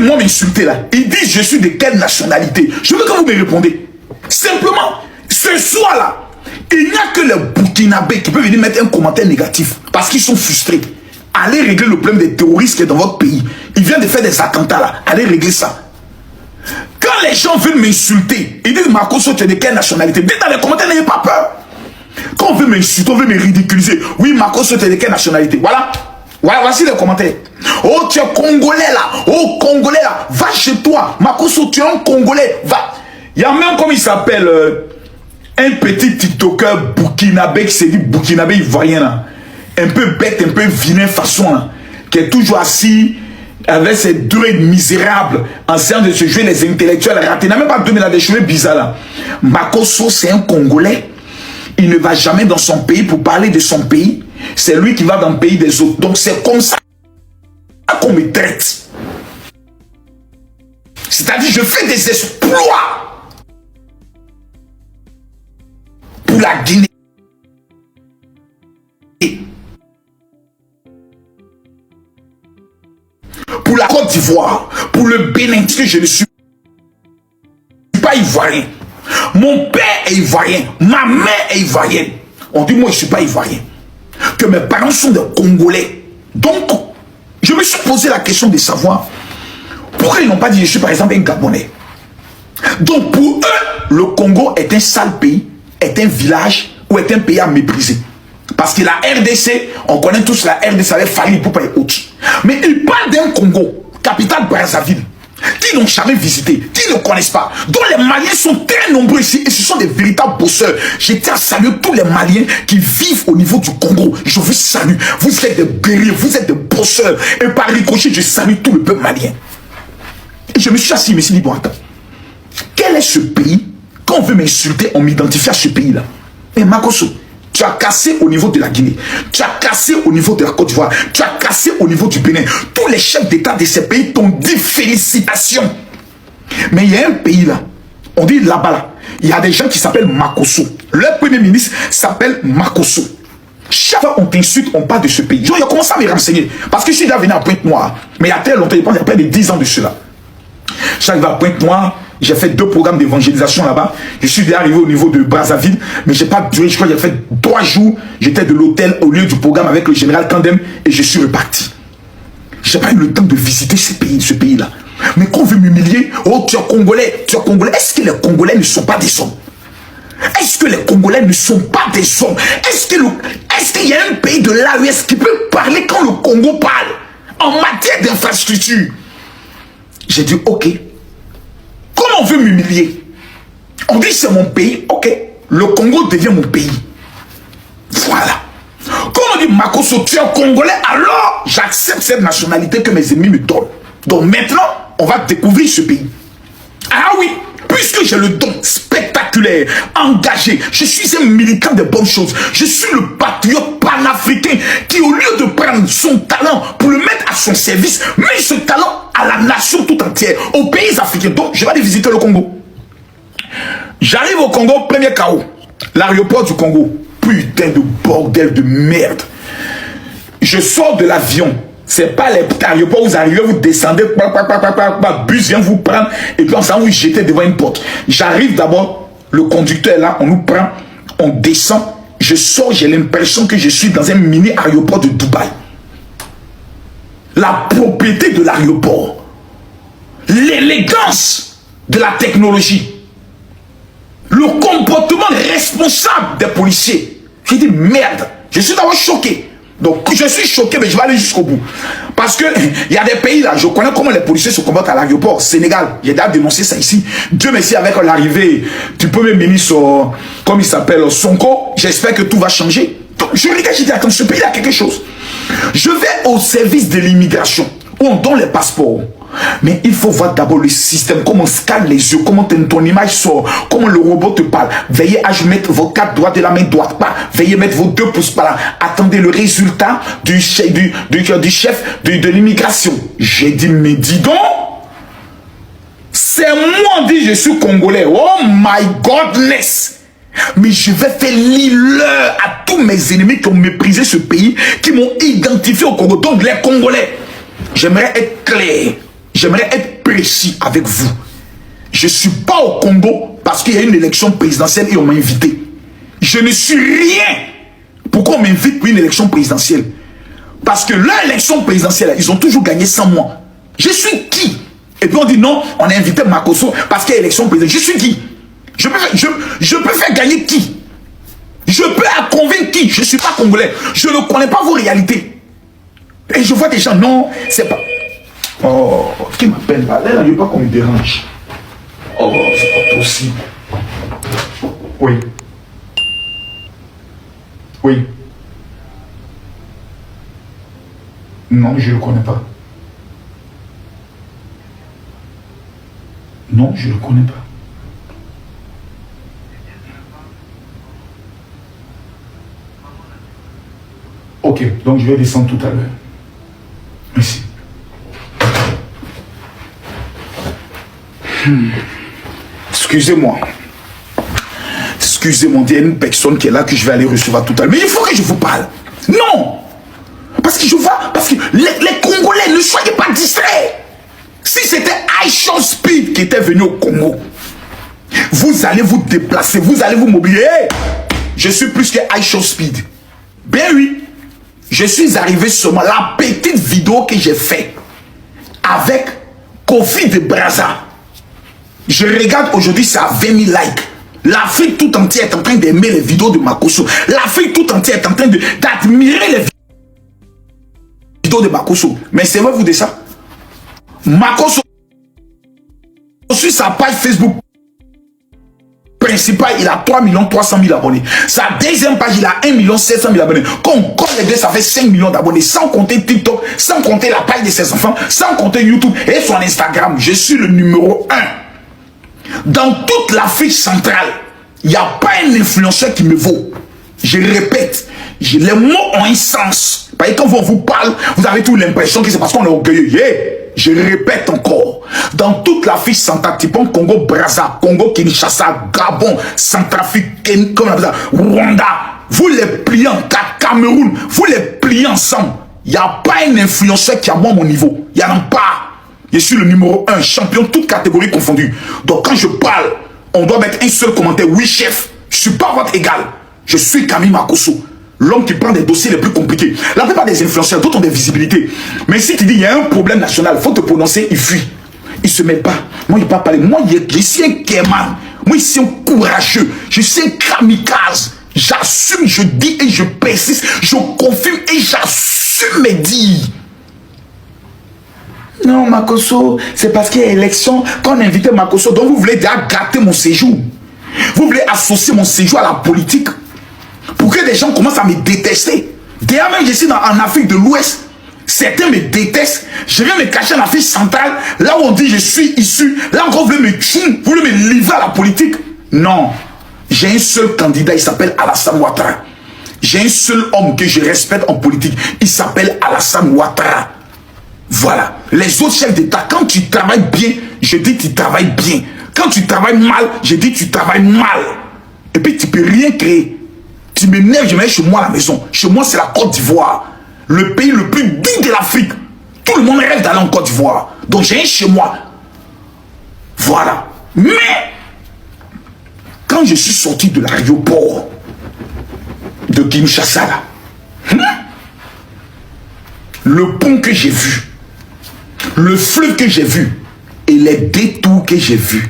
moi m'insulter là. Il dit je suis de quelle nationalité? Je veux que vous me répondez. Simplement, ce soir-là, il n'y a que les Burkinabés qui peuvent venir mettre un commentaire négatif parce qu'ils sont frustrés. Allez régler le problème des terroristes qui est dans votre pays. Ils viennent de faire des attentats là. Allez régler ça. Quand les gens veulent m'insulter, ils disent Makosso, tu es de quelle nationalité? Dites dans les commentaires, n'ayez pas peur. Quand on veut m'insulter, on veut me ridiculiser. Oui, Makosso, tu es de quelle nationalité? Voilà. Voilà, voici les commentaires. Oh, tu es Congolais là. Oh, Congolais là. Va chez toi. Makosso, tu es un Congolais. Va. Il y a même, comme il s'appelle, un petit TikToker burkinabé qui s'est dit burkinabé ivoirien là. Un peu bête, un peu vilain façon là. Qui est toujours assis avec ses droits misérables en essayant de se jouer les intellectuels ratés. Il n'a même pas donné des cheveux bizarres là. Makosso, c'est un Congolais. Il ne va jamais dans son pays pour parler de son pays. C'est lui qui va dans le pays des autres. Donc c'est comme ça qu'on me traite. C'est-à-dire, je fais des exploits pour la Guinée. Pour la Côte d'Ivoire, pour le Bénin, parce que je ne suis pas ivoirien. Mon père est ivoirien, ma mère est ivoirienne. On dit moi je ne suis pas ivoirien. Que mes parents sont des Congolais. Donc, je me suis posé la question de savoir pourquoi ils n'ont pas dit je suis par exemple un Gabonais. Donc pour eux, le Congo est un sale pays, est un village ou est un pays à mépriser. Parce que la RDC, on connaît tous la RDC avec Fali Poupa et autres. Mais ils parlent d'un Congo, capitale Brazzaville, qui n'ont jamais visité, qui ne connaissent pas, dont les Maliens sont très nombreux ici et ce sont des véritables bosseurs. Je tiens à saluer tous les Maliens qui vivent au niveau du Congo. Je vous salue. Vous êtes des guerriers, vous êtes des bosseurs. Et par ricochet, je salue tout le peuple malien. Et je me suis assis, je me suis dit, bon, attends, quel est ce pays? Quand on veut m'insulter, on m'identifie à ce pays-là. Et Makosso, tu as cassé au niveau de la Guinée, tu as cassé au niveau de la Côte d'Ivoire, tu as cassé au niveau du Bénin. Tous les chefs d'État de ces pays t'ont dit félicitations. Mais il y a un pays là, on dit là-bas là, il y a des gens qui s'appellent Makosso. Leur premier ministre s'appelle Makosso. Chaque fois on t'insulte, on parle de ce pays. Genre, il a commencé à me renseigner. Parce que je suis déjà venu à Pointe-Noire. Mais il y a très longtemps, il y a près de 10 ans de cela. J'arrive à Pointe-Noire. J'ai fait 2 programmes d'évangélisation là-bas. Je suis déjà arrivé au niveau de Brazzaville, mais j'ai pas duré. Je crois que j'ai fait 3 jours. J'étais de l'hôtel au lieu du programme avec le général Kandem et je suis reparti. J'ai pas eu le temps de visiter ce pays-là. Mais quand on veut m'humilier, oh tu es Congolais, tu es Congolais. Est-ce que les Congolais ne sont pas des hommes? Est-ce que les Congolais ne sont pas des hommes? Est-ce qu'il y a un pays de l'AES qui peut parler quand le Congo parle en matière d'infrastructure? J'ai dit ok. Comment on veut m'humilier? On dit c'est mon pays, ok. Le Congo devient mon pays. Voilà. Quand on dit Makosso, tu es Congolais, alors j'accepte cette nationalité que mes ennemis me donnent. Donc maintenant, on va découvrir ce pays. Ah oui, puisque j'ai le don spectaculaire, engagé, je suis un militant de bonnes choses. Je suis le patriote panafricain qui, au lieu de prendre son talent pour le mettre à son service, met ce talent à la nation tout entière, aux pays africains. Donc, je vais aller visiter le Congo. J'arrive au Congo, premier chaos. L'aéroport du Congo. Putain de bordel de merde. Je sors de l'avion. C'est pas les aéroports où vous arrivez, vous descendez, bus vient vous prendre, et puis on s'en vous jeter devant une porte. J'arrive d'abord, le conducteur est là, on nous prend, on descend, je sors, j'ai l'impression que je suis dans un mini aéroport de Dubaï. La propriété de l'aéroport, l'élégance de la technologie, le comportement responsable des policiers. J'ai dit merde, je suis d'abord choqué. Donc je suis choqué, mais je vais aller jusqu'au bout. Parce que il y a des pays là, je connais comment les policiers se comportent à l'aéroport. Sénégal, j'ai déjà dénoncé ça ici. Dieu merci, avec l'arrivée du premier ministre, comme il s'appelle, Sonko, j'espère que tout va changer. Donc je regarde, j'ai dit attends, ce pays là a quelque chose. Je vais au service de l'immigration, où on donne les passeports. Mais il faut voir d'abord le système, comment on scanne les yeux, comment ton image sort, comment le robot te parle. Veillez à mettre vos 4 doigts de la main droite, pas. Veillez à mettre vos 2 pouces par là. Attendez le résultat du chef de l'immigration. J'ai dit, mais dis donc, c'est moi, on dit, je suis Congolais. Oh my godness! Mais je vais faire l'heure à tous mes ennemis qui ont méprisé ce pays, qui m'ont identifié au Congo. Donc les Congolais, j'aimerais être clair. J'aimerais être précis avec vous. Je ne suis pas au Congo parce qu'il y a une élection présidentielle et on m'a invité. Je ne suis rien. Pourquoi on m'invite pour une élection présidentielle? Parce que leur élection présidentielle, ils ont toujours gagné sans moi. Je suis qui? Et puis on dit non, on a invité Makosso parce qu'il y a élection présidentielle. Je suis qui? Je peux faire gagner qui? Je peux convaincre qui? Je ne suis pas congolais. Je ne connais pas vos réalités. Et je vois des gens, non, c'est pas... Oh, qui m'appelle là? Là, il ne veut pas qu'on me dérange. Oh, c'est pas possible. Oui. Oui. Non, je ne le connais pas. Non, je ne le connais pas. Ok, donc je vais descendre tout à l'heure. Merci. Excusez-moi. Excusez-moi, il y a une personne qui est là que je vais aller recevoir tout à l'heure. Mais il faut que je vous parle. Non! Parce que je vois, parce que les Congolais, ne soyez pas distraits. Si c'était iShort Speed qui était venu au Congo, vous allez vous déplacer, vous allez vous mobiliser. Hey, je suis plus que iShort Speed. Ben oui. Je suis arrivé seulement, la petite vidéo que j'ai faite avec Kofi de Brazza. Je regarde aujourd'hui, c'est à 20 000 likes. L'Afrique tout entière est en train d'aimer les vidéos de Makosso. L'Afrique tout entière est en train d'admirer les vidéos de Makosso. Mais c'est vrai vous de ça? Makosso, sur sa page Facebook principale, il a 3 300 000 abonnés. Sa deuxième page, il a 1 700 000 abonnés. Quand on compte les deux, ça fait 5 millions d'abonnés. Sans compter TikTok, sans compter la page de ses enfants, sans compter YouTube et son Instagram. Je suis le numéro 1. Dans toute l'Afrique centrale, il n'y a pas un influenceur qui me vaut. Je répète, les mots ont un sens. Parce que quand on vous parle, vous avez toute l'impression que c'est parce qu'on est orgueilleux. Yeah. Je répète encore, dans toute l'Afrique centrale, tu prends Congo Brazza, Congo Kinshasa, Gabon, Centrafrique, comme on appelle ça, Rwanda, vous les pliez en Cameroun, vous les pliez ensemble. Il n'y a pas un influenceur qui a moi mon niveau. Il n'y en a pas. Je suis le numéro 1, champion, toutes catégories confondues. Donc quand je parle, on doit mettre un seul commentaire. Oui, chef, je ne suis pas votre égal. Je suis Camille Makosso, l'homme qui prend des dossiers les plus compliqués. La plupart des influenceurs, d'autres ont des visibilités. Mais si tu dis, il y a un problème national, il faut te prononcer, il fuit. Il ne se met pas. Moi, il ne parle pas. Moi, je suis un kéman. Moi, je suis un courageux. Je suis un kamikaze. J'assume, je dis et je persiste. Je confirme et j'assume mes dires. Non, Makosso, c'est parce qu'il y a élection qu'on a invité Makosso. Donc, vous voulez déjà gâter mon séjour. Vous voulez associer mon séjour à la politique. Pour que des gens commencent à me détester. D'ailleurs, même je suis en Afrique de l'Ouest. Certains me détestent. Je viens me cacher en Afrique centrale. Là où on dit je suis issu. Là encore, vous voulez me tuer. Vous voulez me livrer à la politique. Non. J'ai un seul candidat. Il s'appelle Alassane Ouattara. J'ai un seul homme que je respecte en politique. Il s'appelle Alassane Ouattara. Voilà. Les autres chefs d'État, quand tu travailles bien, je dis tu travailles bien. Quand tu travailles mal, je dis tu travailles mal. Et puis tu peux rien créer. Tu m'énerves, je vais chez moi à la maison. Chez moi, c'est la Côte d'Ivoire. Le pays le plus digne de l'Afrique. Tout le monde rêve d'aller en Côte d'Ivoire. Donc j'ai un chez moi. Voilà. Mais, quand je suis sorti de l'aéroport de Kinshasa, là, le pont que j'ai vu, le fleuve que j'ai vu et les détours que j'ai vus.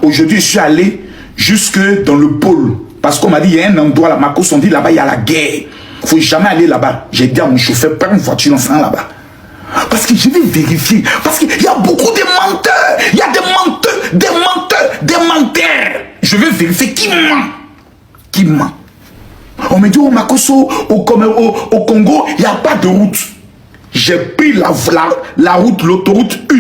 Aujourd'hui, je suis allé jusque dans le pôle. Parce qu'on m'a dit, il y a un endroit là, Makosso, on dit là-bas, il y a la guerre. Il ne faut jamais aller là-bas. J'ai dit à mon chauffeur, prends une voiture, en là-bas. Parce que je vais vérifier. Parce qu'il y a beaucoup de menteurs. Il y a des menteurs, des menteurs, des menteurs. Je vais vérifier qui ment. Qui ment. On me dit, au Makosso, au Congo, il n'y a pas de route. J'ai pris la route, l'autoroute 1,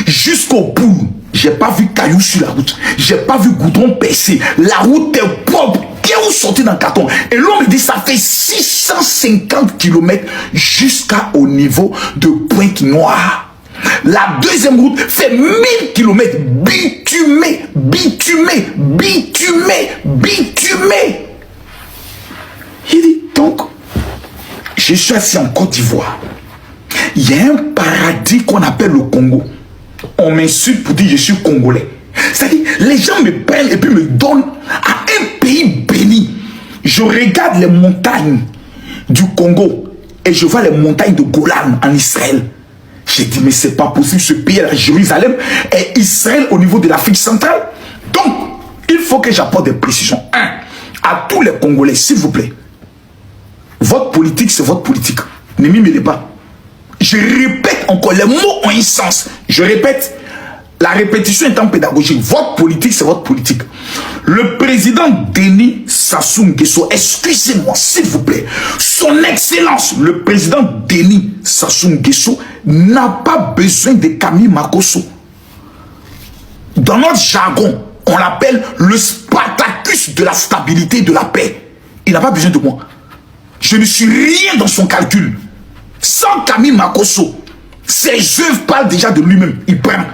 jusqu'au bout. J'ai pas vu caillou sur la route. J'ai pas vu goudron percé. La route est propre. Qui est sorti dans le carton? Et l'on me dit, ça fait 650 km jusqu'au niveau de Pointe-Noire. La deuxième route fait 1000 km bitumé, bitumé, bitumé, bitumé. Il dit, donc, je suis assis en Côte d'Ivoire. Il y a un paradis qu'on appelle le Congo. On m'insulte pour dire que je suis congolais. C'est-à-dire, les gens me prennent et puis me donnent à un pays béni. Je regarde les montagnes du Congo et je vois les montagnes de Golan en Israël. J'ai dit, mais c'est pas possible, ce pays là, Jérusalem et Israël au niveau de l'Afrique centrale. Donc, il faut que j'apporte des précisions. À tous les Congolais, s'il vous plaît, votre politique, c'est votre politique. Ne m'y mêlez pas. Je répète encore, les mots ont un sens. Je répète, la répétition étant pédagogique. Votre politique, c'est votre politique. Le président Denis Sassou Nguesso, excusez-moi, s'il vous plaît, son excellence, le président Denis Sassou Nguesso, n'a pas besoin de Camille Makosso. Dans notre jargon, on l'appelle le Spartacus de la stabilité et de la paix. Il n'a pas besoin de moi. Je ne suis rien dans son calcul. Sans Camille Makosso, ses œuvres parlent déjà de lui-même. Il prend.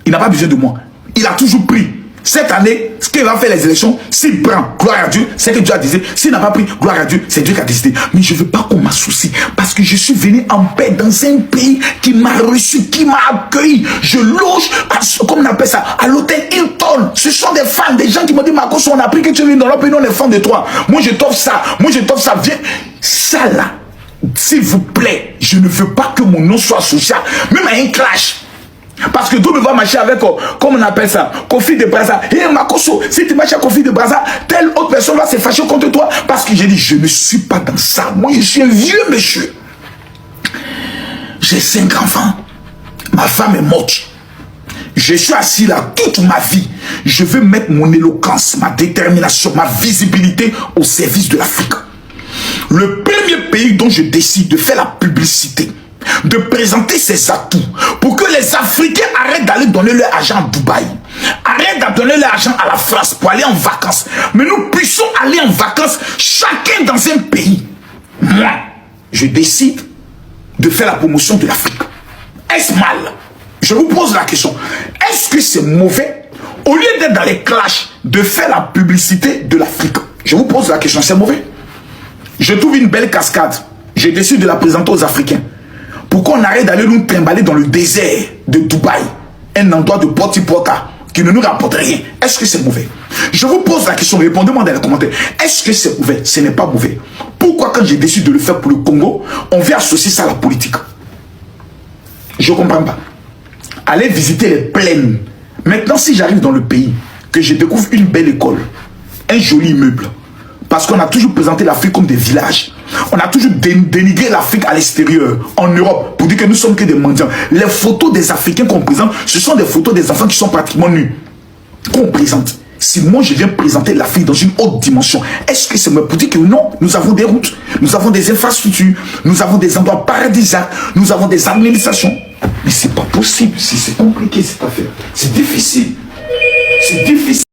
Il n'a pas besoin de moi. Il a toujours pris. Cette année, ce qu'il va faire les élections, s'il prend, gloire à Dieu, c'est que Dieu a décidé. S'il n'a pas pris, gloire à Dieu, c'est Dieu qui a décidé. Mais je ne veux pas qu'on m'associe. Parce que je suis venu en paix dans un pays qui m'a reçu, qui m'a accueilli. Je loge, comme on appelle ça, à l'hôtel Hilton. Ce sont des fans, des gens qui m'ont dit, Marcos, on a appris que tu es venu dans leur pays, on est fans de toi. Moi, je t'offre ça. Moi, je t'offre ça. Viens. Ça là, s'il vous plaît, je ne veux pas que mon nom soit associé, même à un clash. Parce que d'autres vont marcher avec, comme on appelle ça, Kofi de Brazza. Et Makosso, si tu marches à Kofi de Brazza, telle autre personne va se fâcher contre toi. Parce que j'ai dit, je ne suis pas dans ça. Moi, je suis un vieux monsieur. J'ai 5 enfants. Ma femme est morte. Je suis assis là toute ma vie. Je veux mettre mon éloquence, ma détermination, ma visibilité au service de l'Afrique. Le premier pays dont je décide de faire la publicité, de présenter ses atouts pour que les Africains arrêtent d'aller donner leur argent à Dubaï, arrêtent de donner leur argent à la France pour aller en vacances, mais nous puissions aller en vacances chacun dans un pays. Moi, je décide de faire la promotion de l'Afrique. Est-ce mal? Je vous pose la question. Est-ce que c'est mauvais, au lieu d'être dans les clashs, de faire la publicité de l'Afrique? Je vous pose la question, c'est mauvais? Je trouve une belle cascade. Je décide de la présenter aux Africains. Pourquoi on arrête d'aller nous trimballer dans le désert de Dubaï, un endroit de porte-à-porta qui ne nous rapporte rien? Est-ce que c'est mauvais? Je vous pose la question, répondez-moi dans les commentaires. Est-ce que c'est mauvais? Ce n'est pas mauvais. Pourquoi quand j'ai décidé de le faire pour le Congo, on vient associer ça à la politique? Je ne comprends pas. Allez visiter les plaines. Maintenant, si j'arrive dans le pays, que je découvre une belle école, un joli immeuble, parce qu'on a toujours présenté l'Afrique comme des villages. On a toujours dénigré l'Afrique à l'extérieur, en Europe, pour dire que nous sommes que des mendiants. Les photos des Africains qu'on présente, ce sont des photos des enfants qui sont pratiquement nus. Qu'on présente. Si moi je viens présenter l'Afrique dans une autre dimension, est-ce que c'est pour dire que non, nous avons des routes, nous avons des infrastructures, nous avons des endroits paradisiaques, nous avons des administrations. Mais c'est pas possible, c'est compliqué cette affaire. C'est difficile. C'est difficile.